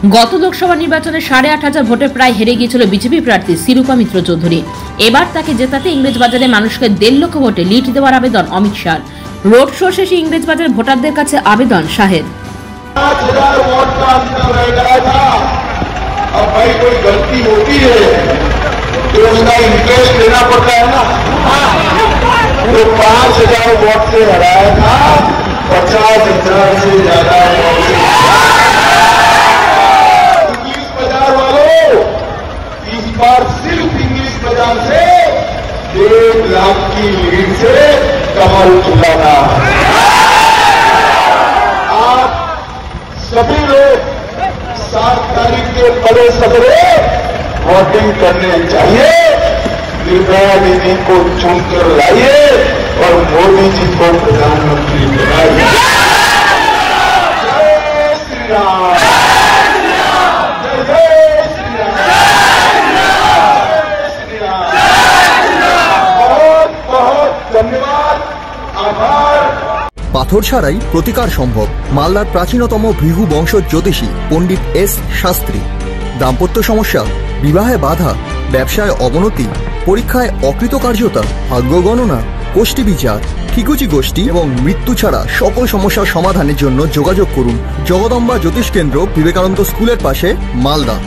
গত লোকসভা নির্বাচনে ৮,৫০০ ভোটে প্রায় হেরে গিয়েছিল বিজেপি প্রার্থী শিরূপা মিত্র চৌধুরী। এবার তাকে জেতাতে ইংরেজবাজারে মানুষকে ১.৫ লক্ষ ভোটে লিড দেওয়ার আবেদন অমিত শাহ। রোড শো শেষে ইংরেজবাজার ভোটারদের কাছে আবেদন শাহের। सिर्फ इंग्लिश बाजार से 1 लाख की लीड से कमल खिलाना। आप सभी लोग 7 तारीख के बड़े सवेरे वोटिंग करने चाहिए। निर्भया दीदी को चुनकर लाइए और मोदी जी को प्रधानमंत्री बनाइए। जय श्री राम। পাথর ছাড়াই প্রতিকার সম্ভব। মালদার প্রাচীনতম ভৃগু বংশ জ্যোতিষী পণ্ডিত এস শাস্ত্রী। দাম্পত্য সমস্যা, বিবাহে বাধা, ব্যবসায় অবনতি, পরীক্ষায় অকৃতকার্যতা, ভাগ্য গণনা, গোষ্ঠী বিচার, ঠিকুচি গোষ্ঠী এবং মৃত্যু ছাড়া সকল সমস্যার সমাধানের জন্য যোগাযোগ করুন জগদম্বা জ্যোতিষ কেন্দ্র, বিবেকানন্দ স্কুলের পাশে, মালদা।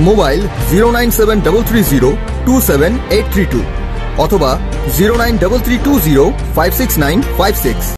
মোবাইল 09733027832 অথবা 09332056956।